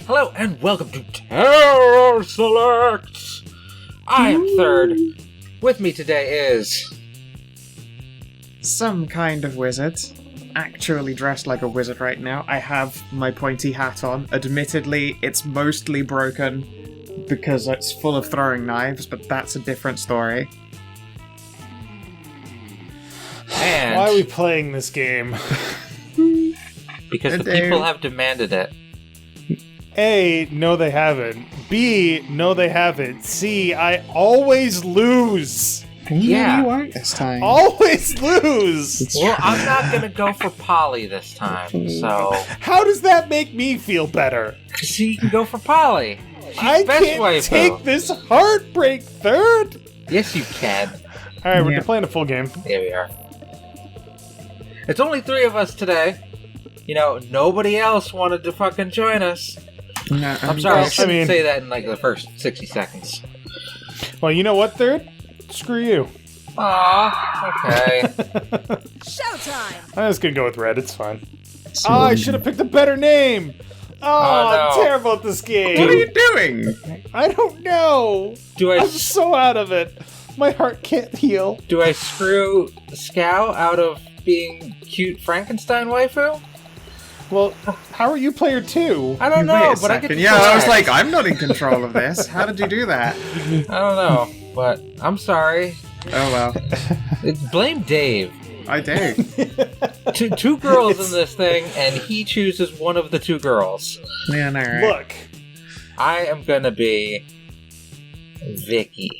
Hello and welcome to CharacterSelect! I am Third. With me today is... Some kind of wizard. Actually dressed like a wizard right now. I have my pointy hat on. Admittedly, it's mostly broken because it's full of throwing knives, but that's a different story. And... Why are we playing this game? Because the people have demanded it. A, no they haven't. B, no they haven't. C, I always lose. Yeah. You won't this time. Always lose! Well, I'm not gonna go for Polly this time, so... How does that make me feel better? Because you can go for Polly. She's I best can't waifu. take this heartbreak, Third! Yes, you can. Alright, we're playing a full game. Here we are. It's only 3 of us today. You know, nobody else wanted to fucking join us. No, I'm sorry, I shouldn't mean- say that in like the first 60 seconds. Well, you know what, Third? Screw you. Aw, okay. Showtime! I'm just gonna go with Red, it's fine. Oh, I should have picked a better name! Oh, no. I'm terrible at this game! What are you doing? I don't know! Do I I'm so out of it! My heart can't heal. do I screw Scow out of being cute Frankenstein waifu? Well, how are you player 2? I don't Wait know, a but I second. get to Yeah, I was select. like, I'm not in control of this. How did you do that? I don't know, but I'm sorry. Oh well. Blame Dave. I do. Two girls in this thing, and he chooses one of the 2 girls. Yeah, no, right. Look, I am gonna be Vicky.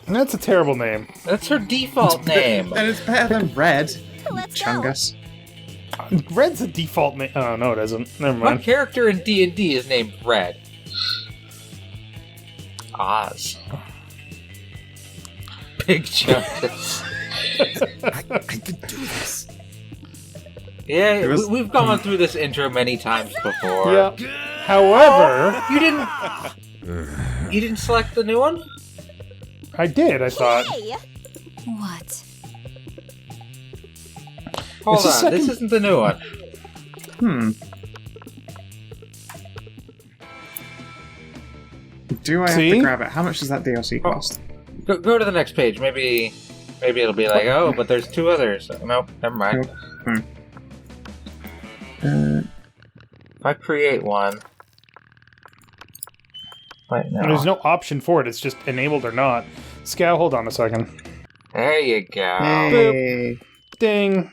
that's a terrible name. That's her default name. And it's better than Red. Let's go! Chungus. Red's a default name. Oh, no, it isn't. Never My mind. character in D&D is named Red. Oz. Big Chungus. I can do this. Yeah, It was- we've gone through this intro many times before. Yeah. However, You didn't select the new one? I did, I thought. Hey! What? Hold It's the on, second- this isn't the new one. Do I have See? to grab it? How much does that DLC cost? Go to the next page. Maybe it'll be like, oh, but there's 2 others. Nope, never mind. Nope. If I create one... Wait, no. There's no option for it, it's just enabled or not. Scow, hold on a second. There you go. Hey. Ding.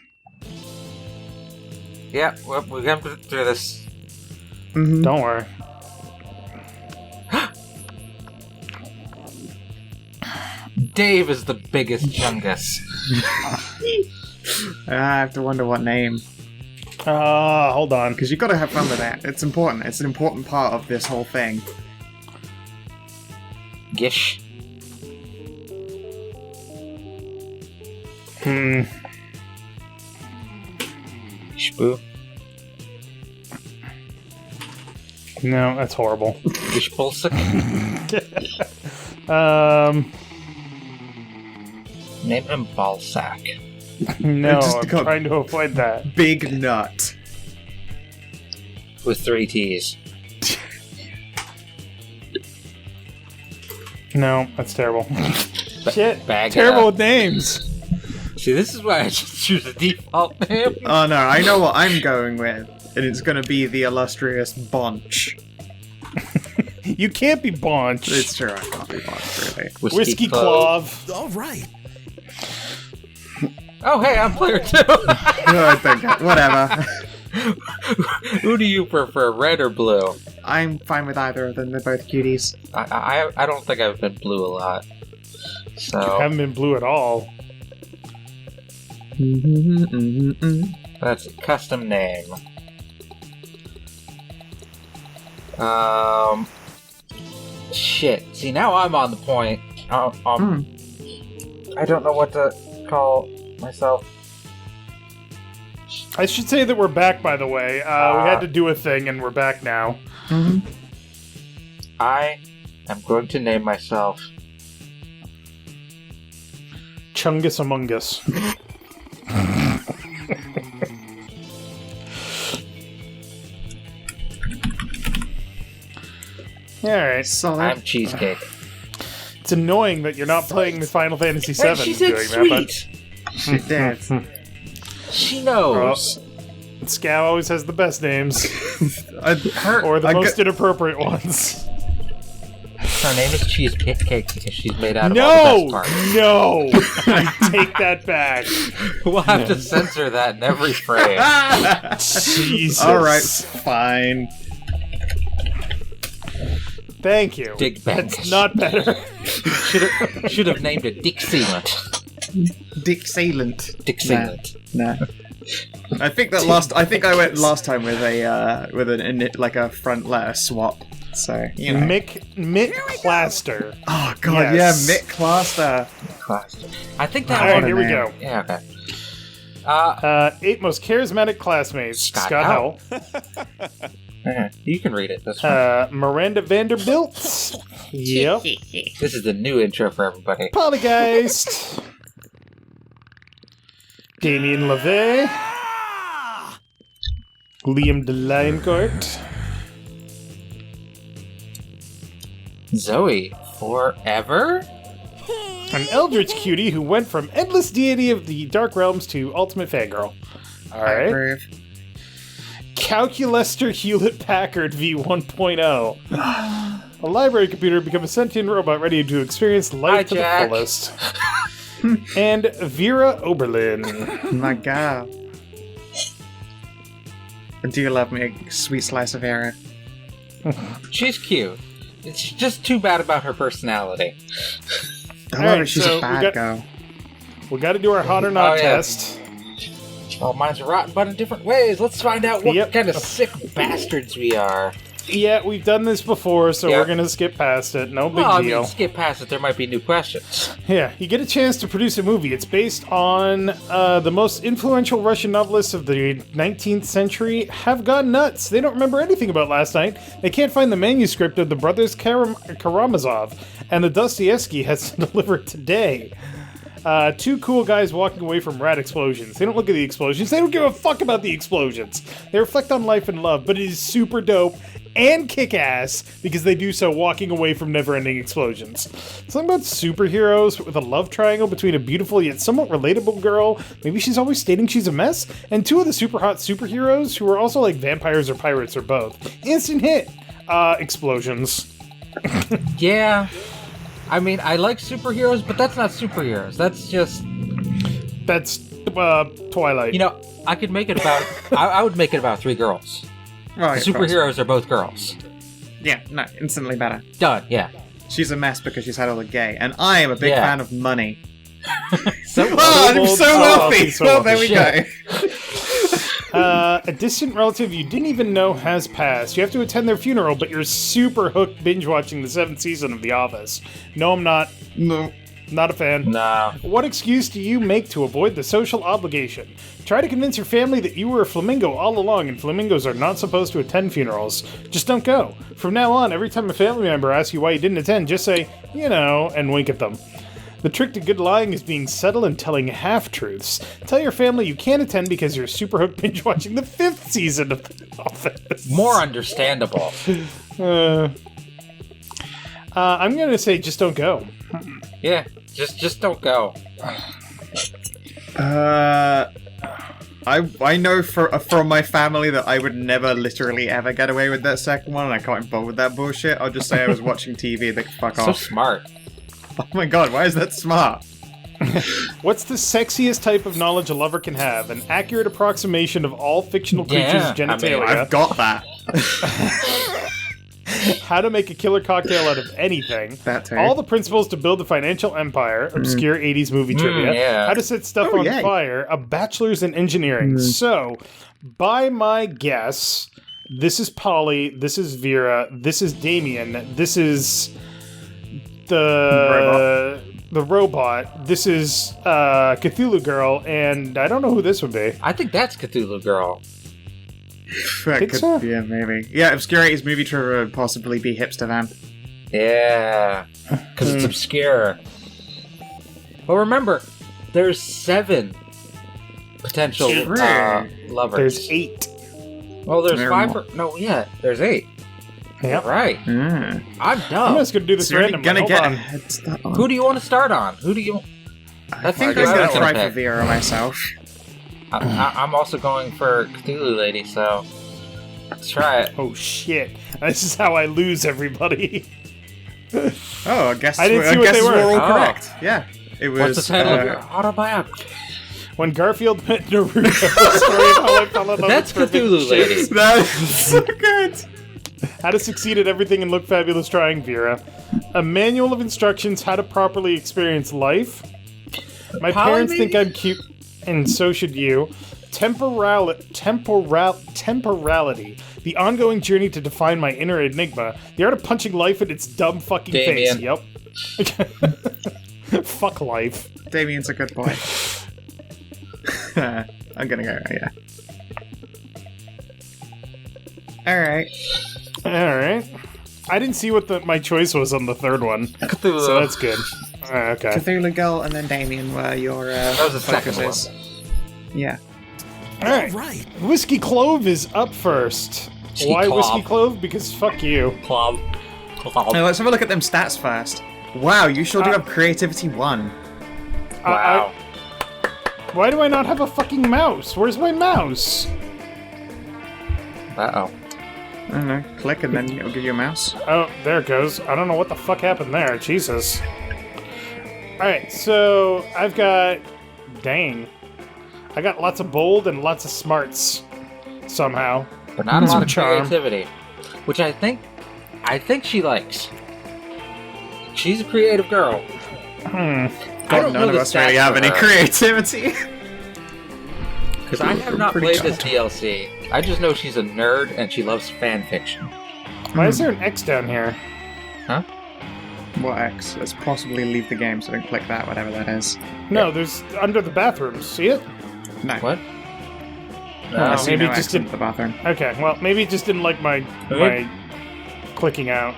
Yeah, we're going through this. Mhm. Don't worry. Dave is the biggest chungus. I have to wonder what name. Hold on. Because you've got to have fun with that. It's important. It's an important part of this whole thing. Gish. Shboo. No, that's horrible. Gishpulsik. Name him Ballsack. No, Just I'm got- trying to avoid that. Big Nut. With 3 T's. No, that's terrible. Shit. Bag it Terrible up. with names. See, this is why I just choose a default name. Oh no, I know what I'm going with. And it's going to be the illustrious Bonch. You can't be Bonch. It's true, I can't be Bonch, really. Whiskey Clov. All right. Oh, hey, I'm player 2. Oh, thank God. Whatever. Who do you prefer, red or blue? I'm fine with either of them. They're both cuties. I don't think I've been blue a lot. So Haven't been blue at all. that's a custom name. Shit. See, now I'm on the point. I don't know what to call myself. I should say that we're back, by the way. We had to do a thing, and we're back now. I am going to name myself Chungus Among Us. Alright. Solid. I'm Cheesecake. It's annoying that you're not playing the Final Fantasy VII Hey, she said doing sweet. She did. She knows. Scow always has the best names. Her, Or the most inappropriate ones. Her name is Cheesecake because she's made out of all the best parts. No! I take that back. We'll have to censor that in every frame. Jesus. Alright, fine. Thank you. Dig Bangus. That's not better. Should have named it Dick Sealant. Dick Sealant. Dick Sealant. Nah. I think I went last time with a front letter swap. So you know. Mick Plaster. Oh god, Yes. yeah, Mick Plaster. I think that Alright, one. here we go. Yeah, okay. 8 most charismatic classmates. Scott Howell. You can read it. That's fine. Miranda Vanderbilt. Yep. This is the new intro for everybody. Polygeist. Damien LeVay. Liam DeLioncourt. Zoe, forever? An eldritch cutie who went from endless deity of the dark realms to ultimate fangirl. Alright. Calculester Hewlett-Packard V1.0. A library computer become a sentient robot ready to experience life to Jack. the fullest. And Vera Oberlin. My god. Do you love me a sweet slice of Vera? She's cute. It's just too bad about her personality. I love Alright, her, she's so a bad girl. We gotta do our hot or not Oh, yeah. test. All minds are rotten, but in different ways. Let's find out what Yep. kind of sick bastards we are. Yeah, we've done this before, so Yep. we're gonna skip past it. No big Well, I deal. mean, skip past it. There might be new questions. Yeah, you get a chance to produce a movie. It's based on the most influential Russian novelists of the 19th century have gone nuts. They don't remember anything about last night. They can't find the manuscript of the brothers Karamazov, and the Dostoevsky has to deliver it today. Two cool guys walking away from rad explosions. They don't look at the explosions. They don't give a fuck about the explosions. They reflect on life and love, but it is super dope and kick-ass because they do so walking away from never-ending explosions. Something about superheroes with a love triangle between a beautiful yet somewhat relatable girl, maybe she's always stating she's a mess, and two of the super hot superheroes who are also like vampires or pirates or both. Instant hit! Explosions. Yeah. I mean, I like superheroes, but that's not superheroes. That's just... That's, Twilight. You know, I could make it about... I would make it about 3 girls. Right, The superheroes are both girls. Yeah, no, instantly better. Done, yeah. She's a mess because she's had all the gay, and I am a big fan of money. So, Oh, I'm so wealthy! so Well, wealthy. there we go. A distant relative you didn't even know has passed. You have to attend their funeral, but you're super hooked binge-watching the 7th season of The Office. No, I'm not. No. Not a fan. Nah. What excuse do you make to avoid the social obligation? Try to convince your family that you were a flamingo all along and flamingos are not supposed to attend funerals. Just don't go. From now on, every time a family member asks you why you didn't attend, just say, you know, and wink at them. The trick to good lying is being subtle and telling half-truths. Tell your family you can't attend because you're super hooked binge-watching the 5th season of The Office. More understandable. I'm gonna say just don't go. Yeah, just don't go. I know from my family that I would never literally ever get away with that second one, and I can't bother with that bullshit. I'll just say I was watching TV, they can fuck So off. smart. Oh my god, why is that smart? What's the sexiest type of knowledge a lover can have? An accurate approximation of all fictional creatures' Yeah, genitalia. I've got that. How to make a killer cocktail out of anything. That too. All the principles to build a financial empire. Obscure 80s movie trivia. yeah. How to set stuff Oh, on yay. fire. A bachelor's in engineering. So, by my guess, this is Polly, this is Vera, this is Damien, this is the robot, this is Cthulhu Girl, and I don't know who this would be. I think that's Cthulhu Girl. That Think could, so? Yeah, maybe. Yeah, Obscure 80s movie trivia would possibly be Hipster Vamp. Yeah. Because it's obscure. But remember, there's 7 potential lovers. There's 8. Well, there's There are 5. more. No, yeah, there's 8. Yeah. Right. I'm I'm dumb. just gonna do this So you're randomly. gonna Hold get a on. head start on. Who do you want to start on? Who do you... I think who I'm I gonna was try gonna for pick. Vera myself. I'm also going for Cthulhu Lady, so... Let's try it. Oh shit! This is how I lose everybody. Oh, I guess I didn't see what they were. we're all Oh. correct. Yeah, it was. What's the title of your autobiography? When Garfield met Naruto, the story of how I fell in love That's with perfect Cthulhu Lady. shapes. That's so good. How to succeed at everything and look fabulous trying Vera. A manual of instructions how to properly experience life. My parents think I'm cute, and so should you. Temporality. The ongoing journey to define my inner enigma. The art of punching life in its dumb fucking face. Damien. Yep. Fuck life. Damien's a good boy. I'm gonna go, yeah. Alright. Alright. I didn't see what my choice was on the third one. Cthulhu. So that's good. Okay. Cthulhu Girl and then Damien were your That was the second focuses. Yeah. Alright. Right. Whiskey Clove is up first. Whiskey Why Clove. Whiskey Clove? Because fuck you. Clov. Now let's have a look at them stats first. Wow, you sure do have creativity 1. Wow. Why do I not have a fucking mouse? Where's my mouse? Uh-oh. I don't know. Click and then it'll give you a mouse. Oh, there it goes. I don't know what the fuck happened there. Jesus. Alright, so I've got... Dang. I got lots of bold and lots of smarts. Somehow. But not a lot of Charm. creativity. Which I think she likes. She's a creative girl. I don't know None of the us really stats have for any her. creativity. Because I have not Pretty played this good. DLC. I just know she's a nerd and she loves fan fiction. Why is there an X down here? Huh? What X? Let's possibly leave the game, so don't click that, whatever that is. No, there's under the bathroom. See it? No. What? I see maybe no it just X in didn't- the bathroom. Okay, well, maybe it just didn't like my clicking out.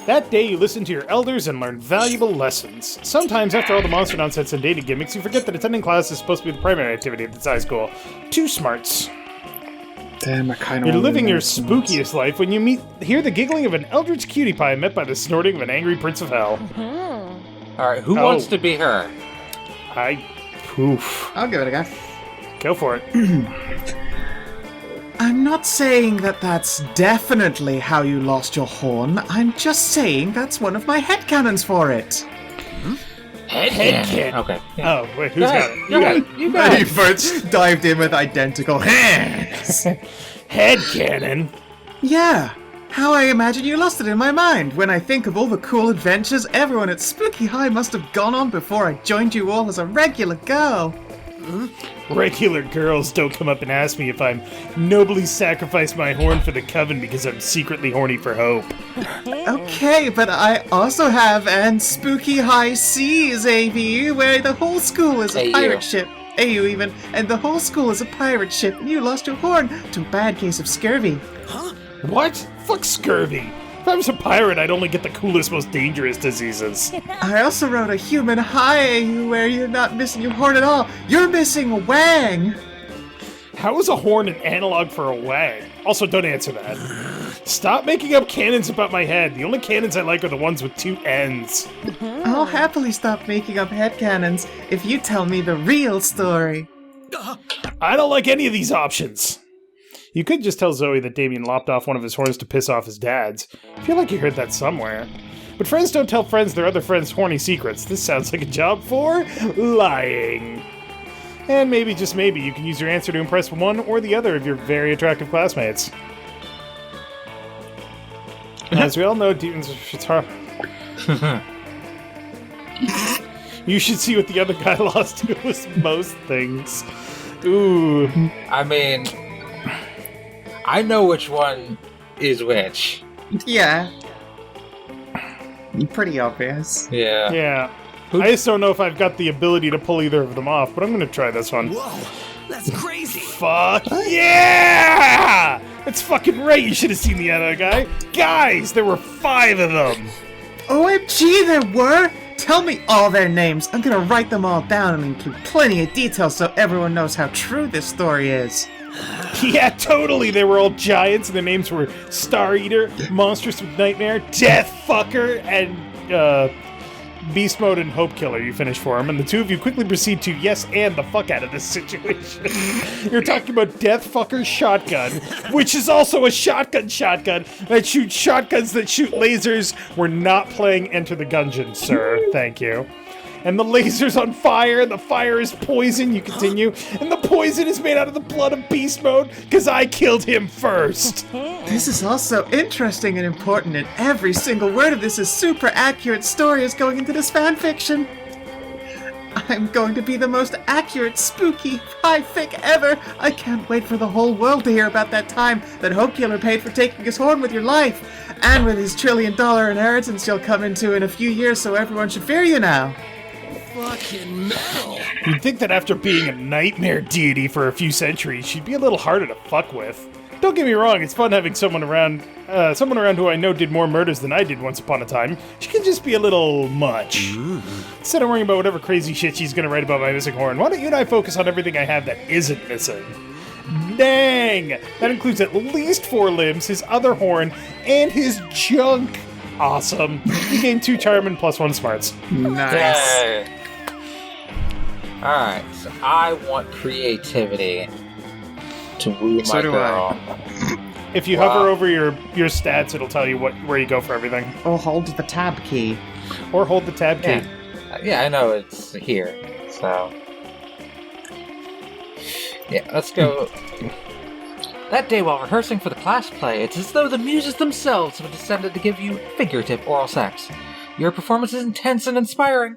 That day you listen to your elders and learn valuable lessons. Sometimes after all the monster nonsense and dating gimmicks, you forget that attending class is supposed to be the primary activity at this high school. Two smarts. Damn, I kind of. You're living your spookiest life when you hear the giggling of an eldritch cutie pie met by the snorting of an angry prince of hell. Alright, who Oh. wants to be her? Poof. I'll give it a go. Go for it. I'm not saying that that's definitely how you lost your horn. I'm just saying that's one of my headcanons for it. Headcanon. Okay. Oh, wait, who's got it? You got it. You got You it. both dived in with identical hands. Headcanon? Yeah, how I imagine you lost it in my mind. When I think of all the cool adventures everyone at Spooky High must have gone on before I joined you all as a regular girl. Regular girls don't come up and ask me if I'm nobly sacrificed my horn for the coven because I'm secretly horny for hope. Okay, but I also have an Spooky High Seas AV, where the whole school is a AU. pirate ship. AU even, and the whole school is a pirate ship, and you lost your horn to a bad case of scurvy. What? Fuck scurvy. If I was a pirate, I'd only get the coolest, most dangerous diseases. I also wrote a human high AU where you're not missing your horn at all. You're missing a wang. How is a horn an analog for a wang? Also, don't answer that. Stop making up canons about my head. The only canons I like are the ones with two ends. I'll happily stop making up headcanons if you tell me the real story. I don't like any of these options. You could just tell Zoe that Damien lopped off one of his horns to piss off his dad's. I feel like you heard that somewhere. But friends don't tell friends their other friends' horny secrets. This sounds like a job for lying. And maybe, just maybe, you can use your answer to impress one or the other of your very attractive classmates. As we all know, demons are... You should see what the other guy lost to was most things. Ooh. I mean, I know which one is which. Yeah. Pretty obvious. Yeah. Yeah. I just don't know if I've got the ability to pull either of them off, but I'm gonna try this one. Whoa, that's crazy. Fuck yeah! That's fucking right, you should have seen the other guy. Guys, there were 5 of them! OMG, there were? Tell me all their names. I'm gonna write them all down and include plenty of details so everyone knows how true this story is. Yeah, totally. They were all giants, and their names were Star Eater, Monstrous with Nightmare, Death Fucker, and Beast Mode and Hope Killer. You finish for him, and the two of you quickly proceed to yes and the fuck out of this situation. You're talking about Death Fucker's shotgun, which is also a shotgun that shoots shotguns that shoot lasers. We're not playing Enter the Gungeon, sir. Thank you. And the laser's on fire, and the fire is poison, you continue, and the poison is made out of the blood of Beast Mode, because I killed him first! This is also interesting and important, and every single word of this is super accurate story is going into this fanfiction. I'm going to be the most accurate, spooky, high-fic ever! I can't wait for the whole world to hear about that time that Hope Killer paid for taking his horn with your life, and with his $1 trillion inheritance you'll come into in a few years, so everyone should fear you now. Fucking metal. You'd think that after being a nightmare deity for a few centuries, she'd be a little harder to fuck with. Don't get me wrong, it's fun having someone around who I know did more murders than I did once upon a time. She can just be a little much. Instead of worrying about whatever crazy shit she's gonna write about my missing horn, why don't you and I focus on everything I have that isn't missing? Dang! That includes at least 4 limbs, his other horn, and his junk. Awesome. You gain 2 charm and +1 smarts. Nice. Yay. Alright, so I want creativity to woo So my do girl. If you hover over your stats, it'll tell you where you go for everything. Oh, hold the tab key. Or hold the tab key. Yeah, I know it's here, so... Yeah, let's go... That day while rehearsing for the class play, it's as though the muses themselves have descended to give you figurative oral sex. Your performance is intense and inspiring.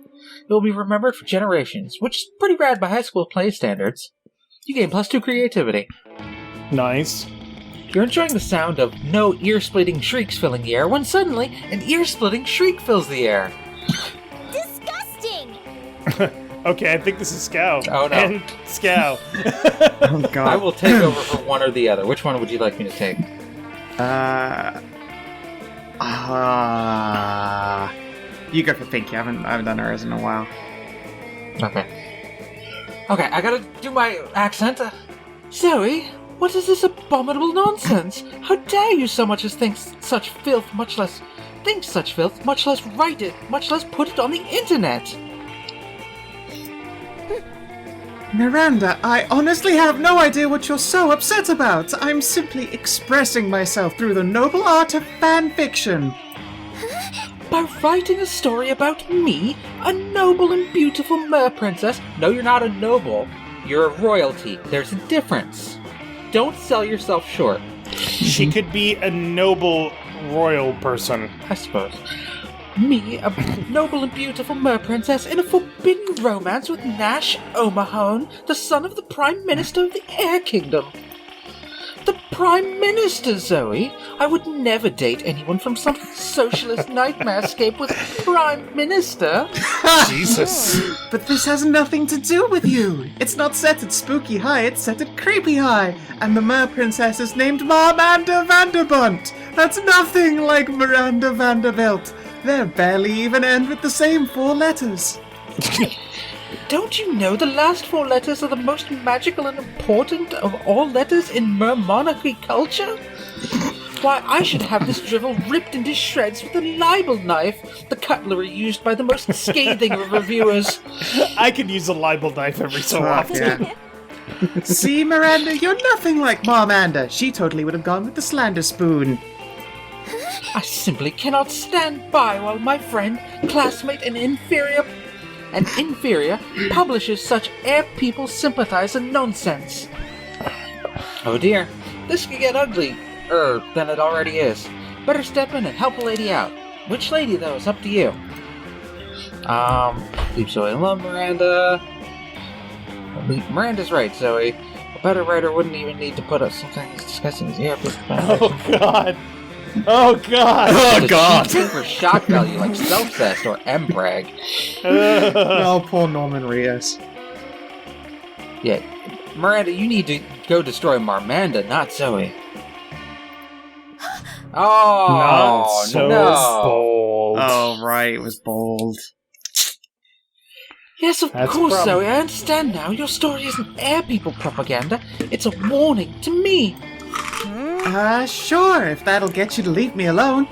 It will be remembered for generations, which is pretty rad by high school play standards. You gain +2 creativity. Nice. You're enjoying the sound of no ear-splitting shrieks filling the air when suddenly an ear-splitting shriek fills the air. Disgusting! Okay, I think this is Scow. Oh, no. And Scow. Oh, God. I will take over for one or the other. Which one would you like me to take? You go for Pinky. I haven't done hers in a while. Okay, I gotta do my accent. Zoe, what is this abominable nonsense? How dare you so much as think such filth, much less write it, much less put it on the internet? Miranda, I honestly have no idea what you're so upset about. I'm simply expressing myself through the noble art of fanfiction. By writing a story about me, a noble and beautiful mer princess. No, you're not a noble. You're a royalty. There's a difference. Don't sell yourself short. She could be a noble royal person. I suppose. Me, a noble and beautiful mer princess in a forbidden romance with Nash O'Mahone, the son of the Prime Minister of the Air Kingdom. The Prime Minister, Zoe! I would never date anyone from some socialist nightmarescape with Prime Minister. Jesus. But this has nothing to do with you. It's not set at Spooky High, it's set at Creepy High. And the Mer Princess is named Marmanda Vanderbunt. That's nothing like Miranda Vanderbilt. They barely even end with the same 4 letters. Don't you know the last 4 letters are the most magical and important of all letters in Mer monarchy culture? Why, I should have this drivel ripped into shreds with a libel knife, the cutlery used by the most scathing of reviewers. I could use a libel knife every so often. Yeah. See, Miranda, you're nothing like Marmanda. She totally would have gone with the slander spoon. I simply cannot stand by while my friend, classmate, and inferior publishes such air people sympathizer nonsense. Oh dear, this could get ugly, than it already is. Better step in and help a lady out. Which lady, though, is up to you. Leave Zoe alone, Miranda. Miranda's right, Zoe. A better writer wouldn't even need to put up something as disgusting as air people. Oh god. Oh god. Oh god. For shock value like self-cest or M-brag. Oh, poor Norman Rios. Yeah, Miranda, you need to go destroy Marmanda, not Zoe. Oh, Not so no. bold. Oh, right, it was bold. Yes, of That's a course, problem. Zoe. I understand now. Your story isn't air people propaganda. It's a warning to me. Sure, if that'll get you to leave me alone.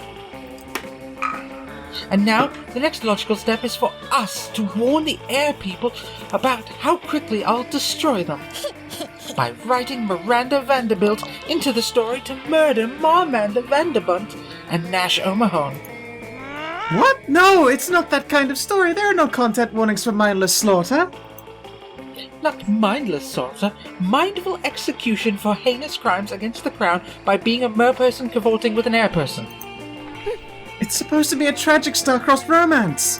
And now, the next logical step is for us to warn the air people about how quickly I'll destroy them. By writing Miranda Vanderbilt into the story to murder Marmanda Vanderbunt and Nash O'Mahone. What? No, it's not that kind of story. There are no content warnings for mindless slaughter. Not mindless slaughter, mindful execution for heinous crimes against the crown by being a merperson cavorting with an air person. It's supposed to be a tragic star-crossed romance.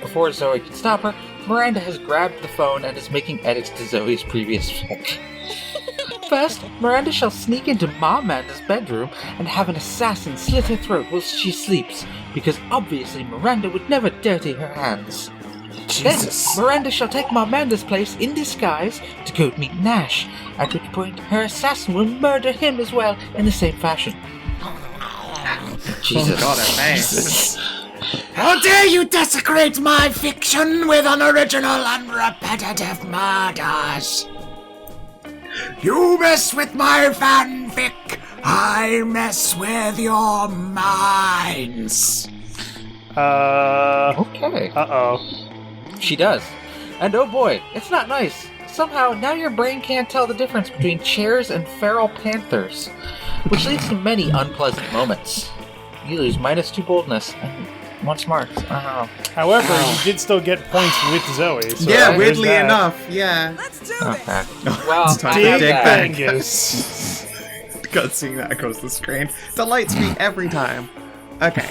Before Zoe can stop her, Miranda has grabbed the phone and is making edits to Zoe's previous fic. First, Miranda shall sneak into Marmanda's bedroom and have an assassin slit her throat whilst she sleeps, because obviously Miranda would never dirty her hands. Jesus. Then, Miranda shall take Marmanda's place in disguise to go meet Nash, at which point her assassin will murder him as well in the same fashion. Jesus. Jesus. How dare you desecrate my fiction with unoriginal and repetitive murders? You mess with my fanfic, I mess with your minds. Okay. Uh-oh. She does. And oh boy, it's not nice. Somehow, now your brain can't tell the difference between chairs and feral panthers, which leads to many unpleasant moments. You lose -2 boldness and 1 smart. However, you did still get points with Zoe. So Yeah, there's weirdly that. enough, yeah. Let's do Okay. this. Well, It's time I to have dig that. back. Bangus. God, seeing that across the screen delights me every time. Okay.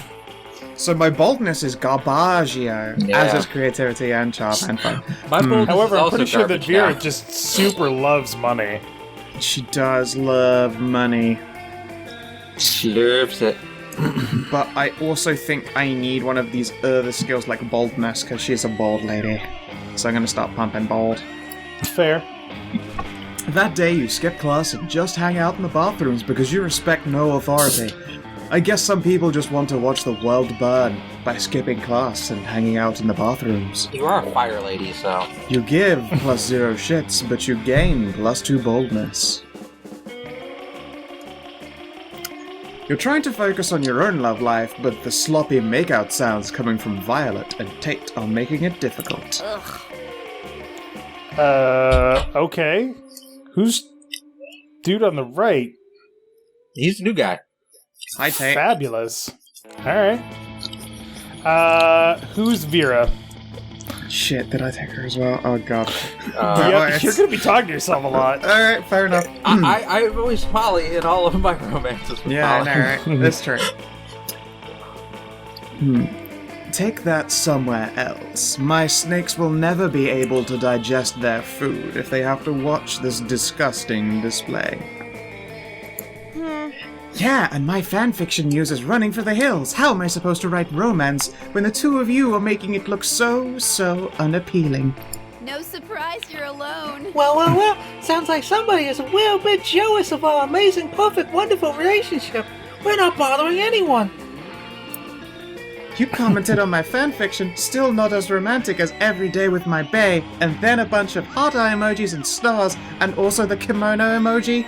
So my boldness is garbaggio, Yeah. as is creativity and charm and fun. My boldness However, is I'm also pretty sure that garbage Vera now. just super loves money. She does love money. She loves it. But I also think I need one of these other skills like boldness, because she's a bold lady. So I'm going to start pumping bold. Fair. That day you skip class and just hang out in the bathrooms because you respect no authority. I guess some people just want to watch the world burn by skipping class and hanging out in the bathrooms. You are a fire lady, so... You give +0 shits, but you gain +2 boldness. You're trying to focus on your own love life, but the sloppy makeout sounds coming from Violet and Tate are making it difficult. Okay. Who's dude on the right? He's the new guy. Hi, Tate. Fabulous. Alright. Who's Vera? Shit, did I take her as well? Oh god. Yeah, you're gonna be talking to yourself a lot. Alright, fair enough. I'm always Polly in all of my romances with Yeah, I Polly. know, right? That's true. Take that somewhere else. My snakes will never be able to digest their food if they have to watch this disgusting display. Yeah, and my fanfiction muse is running for the hills. How am I supposed to write romance when the two of you are making it look so unappealing? No surprise you're alone. Well. Sounds like somebody is a little bit jealous of our amazing, perfect, wonderful relationship. We're not bothering anyone. You commented on my fanfiction, still not as romantic as Every Day with My bae, and then a bunch of heart eye emojis and stars, and also the kimono emoji.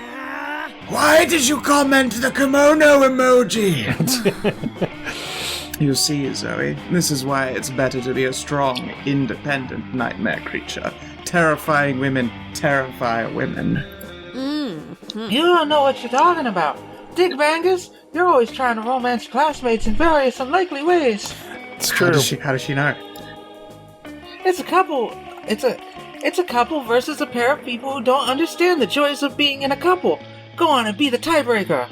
Why did you comment the kimono emoji? You see, Zoe, this is why it's better to be a strong, independent nightmare creature. Terrifying women terrify women. You don't know what you're talking about. Dick Bangus, you're always trying to romance classmates in various unlikely ways. It's How true. does she know? It's a couple. It's a couple versus a pair of people who don't understand the joys of being in a couple. Go on and be the tiebreaker.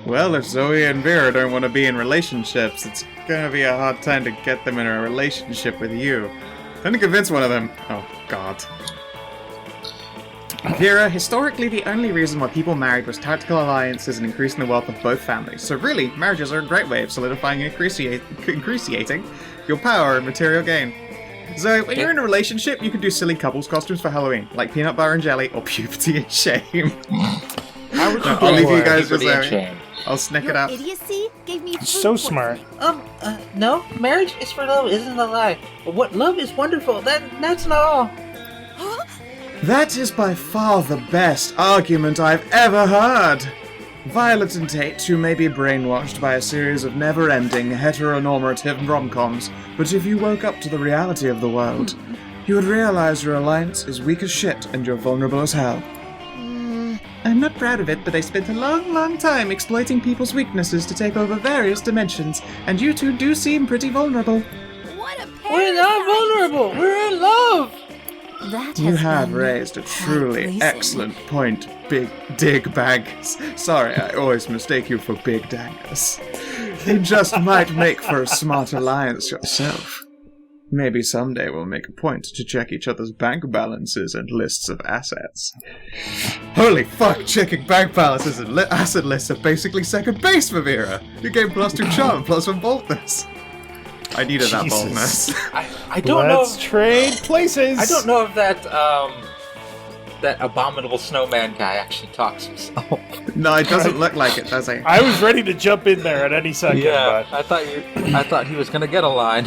Well, if Zoe and Vera don't want to be in relationships, it's gonna be a hard time to get them in a relationship with you. Trying to convince one of them. Oh, God. Vera, historically the only reason why people married was tactical alliances and increasing the wealth of both families. So really, marriages are a great way of solidifying and increasing your power and material gain. So when you're in a relationship, you can do silly couples costumes for Halloween, like peanut butter and jelly or puberty and shame. How would you I'll leave you guys with puberty and Zoe. shame? I'll snick Your it up. idiocy gave me So smart. No, marriage is for love isn't a lie. What love is wonderful, that's not all. That is by far the best argument I've ever heard. Violet and Tate, you may be brainwashed by a series of never-ending heteronormative rom-coms, but if you woke up to the reality of the world, you would realize your alliance is weak as shit and you're vulnerable as hell. I'm not proud of it, but I spent a long, long time exploiting people's weaknesses to take over various dimensions, and you two do seem pretty vulnerable. What a parasite! We're not vulnerable, we're in love! That You has have been raised a quite truly pleasing. excellent point, Big Dig Bangus. Sorry, I always mistake you for Big Dangus. You just might make for a smart alliance yourself. Maybe someday we'll make a point to check each other's bank balances and lists of assets. Holy fuck, checking bank balances and asset lists are basically second base for Vera. You gain +2 charm, +1 boldness. I needed that Jesus. boldness. I don't know. Let's trade places. I don't know if that abominable snowman guy actually talks himself. No, it doesn't look like it, does it? I was ready to jump in there at any second, but I thought he was gonna get a line.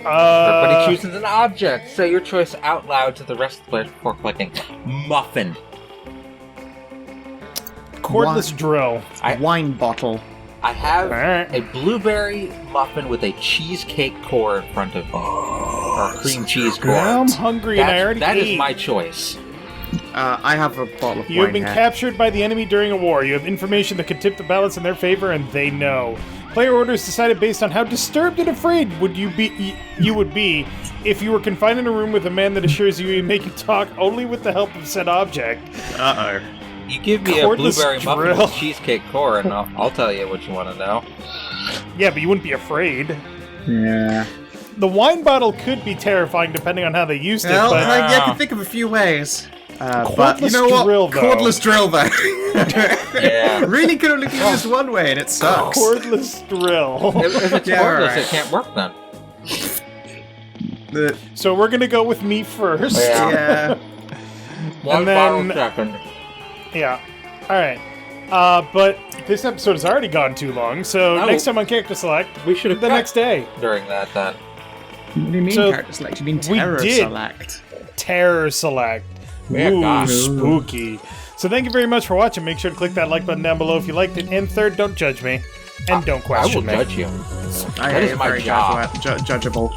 Everybody chooses an object. Say your choice out loud to the rest of the players before clicking. Muffin. cordless drill. Wine bottle. I have Alright. a blueberry muffin with a cheesecake core in front of me. Or cream cheese core. Now I'm hungry and I already That ate. is my choice. I have a bottle of You have wine been here. captured by the enemy during a war. You have information that could tip the balance in their favor, and they know. Player orders decided based on how disturbed and afraid you would be if you were confined in a room with a man that assures you he make you talk only with the help of said object. Uh-oh. You give me a Cordless blueberry muffin drill. with cheesecake core, and I'll tell you what you want to know. Yeah, but you wouldn't be afraid. Yeah. The wine bottle could be terrifying depending on how they used it, Well, but I can think of a few ways. But you Cordless know what? drill, though. Cordless drill, though. Yeah. Really can only be used one way, and it sucks. cordless drill. If it's Yeah, cordless, alright. it can't work then. So we're gonna go with me first. Yeah. Yeah. One then- bottle second. Yeah. Alright. But this episode has already gone too long, so Oh. next time on Character Select, We should have the next day. during that then. What do you mean So, character select? You mean we terror did. select? Terror Select. Yeah, Ooh, gosh. spooky. So thank you very much for watching. Make sure to click that like button down below if you liked it. And third, don't judge me. And don't I will question me. judge you. I That is am my very job. judgeable.